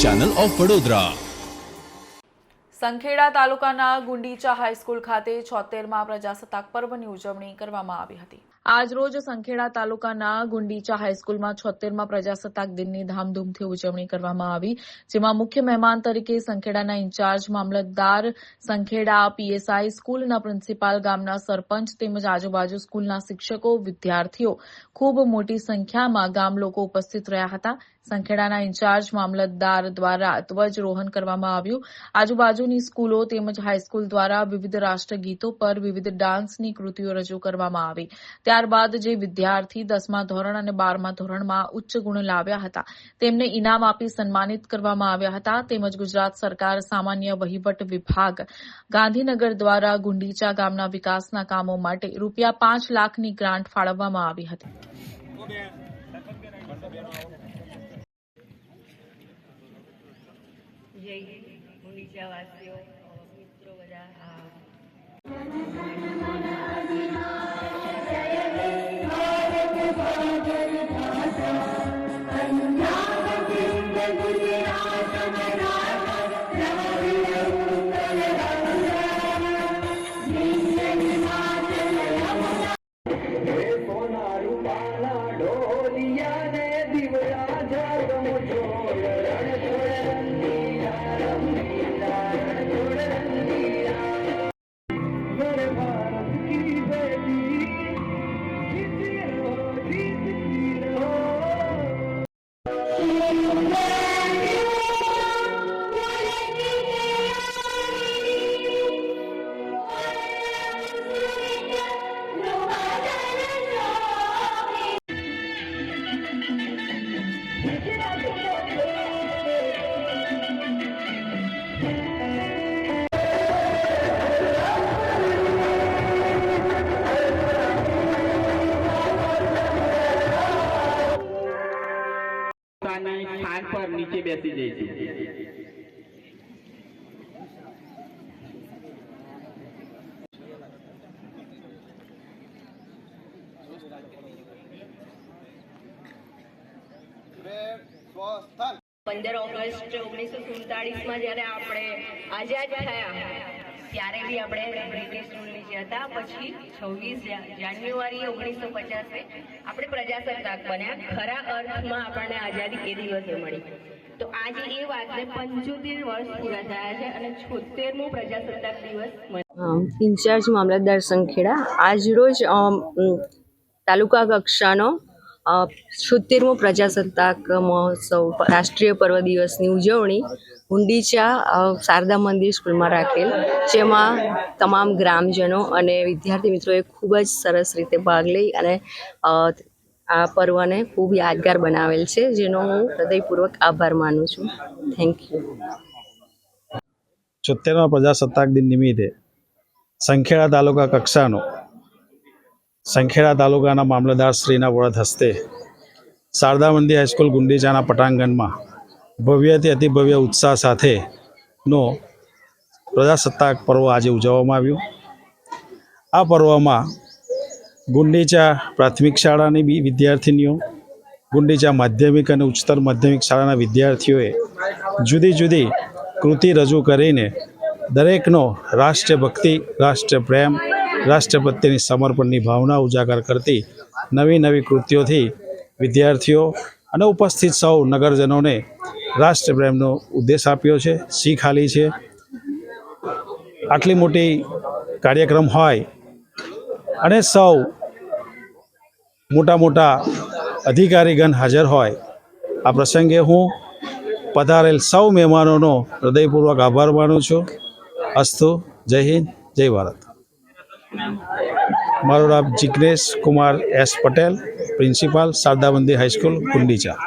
Channel of Vadodara. Sankheda તાલુકાના Gundicha high school ખાતે 76મા પ્રજાસત્તાક પર્વની ઉજવણી કરવામાં આવી હતી। આજરોજ સંખેડા તાલુકાના ગુંડીચા હાઈસ્કૂલમાં 76મા પ્રજાસત્તાક દિનની ધામધૂમથી ઉજવણી કરવામાં આવી, જેમાં મુખ્ય મહેમાન તરીકે સંખેડાના ઇન્ચાર્જ મામલતદાર સંખેડા, પીએસઆઈ, સ્કૂલના પ્રિન્સિપાલ, ગામના સરપંચ તેમજ આજુબાજુ સ્કૂલના શિક્ષકો, વિદ્યાર્થીઓ ખૂબ મોટી સંખ્યામાં ગામ લોકો ઉપસ્થિત રહ્યા હતા। સંખેડાના ઇન્ચાર્જ મામલતદાર દ્વારા ધ્વજરોહણ કરવામાં આવ્યું। આજુબાજુની સ્કૂલો તેમજ હાઈસ્કૂલ દ્વારા વિવિધ રાષ્ટ્રગીતો પર વિવિધ ડાન્સની કૃતિઓ રજૂ કરવામાં આવી। ત્યારબાદ જે વિદ્યાર્થી 10મા ધોરણ અને 12મા ધોરણમાં ઉચ્ચ ગુણ લાવ્યા હતા તેમને ઇનામ આપી સન્માનિત કરવામાં આવ્યા હતા। તેમજ ગુજરાત સરકાર સામાન્ય વહીવટ વિભાગ ગાંધીનગર દ્વારા ગુંડીચા ગામના વિકાસના કામો માટે ₹5 લાખની ગ્રાન્ટ ફાળવવામાં આવી હતી। જય ગુંડીચા વાસીઓ, મિત્રો બધા સ્થાન પર નીચે બેસી જઈશું। पंद्रह ऑगस्ट 1947 જ્યારે આપણે આઝાદ થયા ત્યારે બી આપણે બ્રિટિશ રૂલ નીચે હતા। પછી 26 જાન્યુઆરી 1950 આપણે પ્રજાસત્તાક બન્યા। ખરા અર્થમાં આપણને આઝાદી એ દિવસે મળી। તો આજે એ વાતને 75 વર્ષ પૂરા થયા છે અને 76મો પ્રજાસત્તાક દિવસ। ઇન્ચાર્જ મામલતદાર સંખેડા આજરોજ તાલુકા કક્ષાનો 76મો પ્રજાસત્તાક મહોત્સવ રાષ્ટ્રીય પર્વ દિવસની ઉજવણી ગુંડીચા શારદા મંદિર સ્કૂલમાં રાખેલ, જેમાં તમામ ગ્રામજનો અને વિદ્યાર્થી મિત્રોએ ખૂબ જ સરસ રીતે ભાગ લઈ અને આ પર્વને ખૂબ યાદગાર બનાવેલ છે, જેનો હું હૃદયપૂર્વક આભાર માનું છું। Thank you. 76મા પ્રજાસત્તાક દિન નિમિત્તે સંખેડા તાલુકા કક્ષાનો સંખેડા તાલુકાના મામલતદારશ્રીના વરદ હસ્તે શારદા મંદિર હાઈસ્કૂલ ગુંડીચાના પટાંગણમાં ભવ્યથી અતિભવ્ય ઉત્સાહ સાથેનો પ્રજાસત્તાક પર્વ આજે ઉજવવામાં આવ્યું। આ પર્વમાં ગુંડીચા પ્રાથમિક શાળાની વિદ્યાર્થીનીઓ, ગુંડીચા માધ્યમિક અને ઉચ્ચતર માધ્યમિક શાળાના વિદ્યાર્થીઓએ જુદી જુદી કૃતિ રજૂ કરીને દરેકનો રાષ્ટ્રભક્તિ, રાષ્ટ્રપ્રેમ, રાષ્ટ્ર પ્રત્યેની સમર્પણની ભાવના ઉજાગર કરતી નવી નવી કૃતિઓથી વિદ્યાર્થીઓ અને ઉપસ્થિત સૌ નગરજનોને રાષ્ટ્રપ્રેમનો ઉદ્દેશ આપ્યો છે, શીખ આલી છે। આટલી મોટી કાર્યક્રમ હોય અને સૌ મોટા મોટા અધિકારીગણ હાજર હોય, આ પ્રસંગે હું પધારેલ સૌ મહેમાનોનો હૃદયપૂર્વક આભાર માનું છું। અસ્તુ। જય હિન્દ, જય ભારત। મારું નામ જિગ્નેશ કુમાર એસ પટેલ, પ્રિન્સિપાલ શારદા મંદિર હાઈસ્કૂલ ગુંડીચા।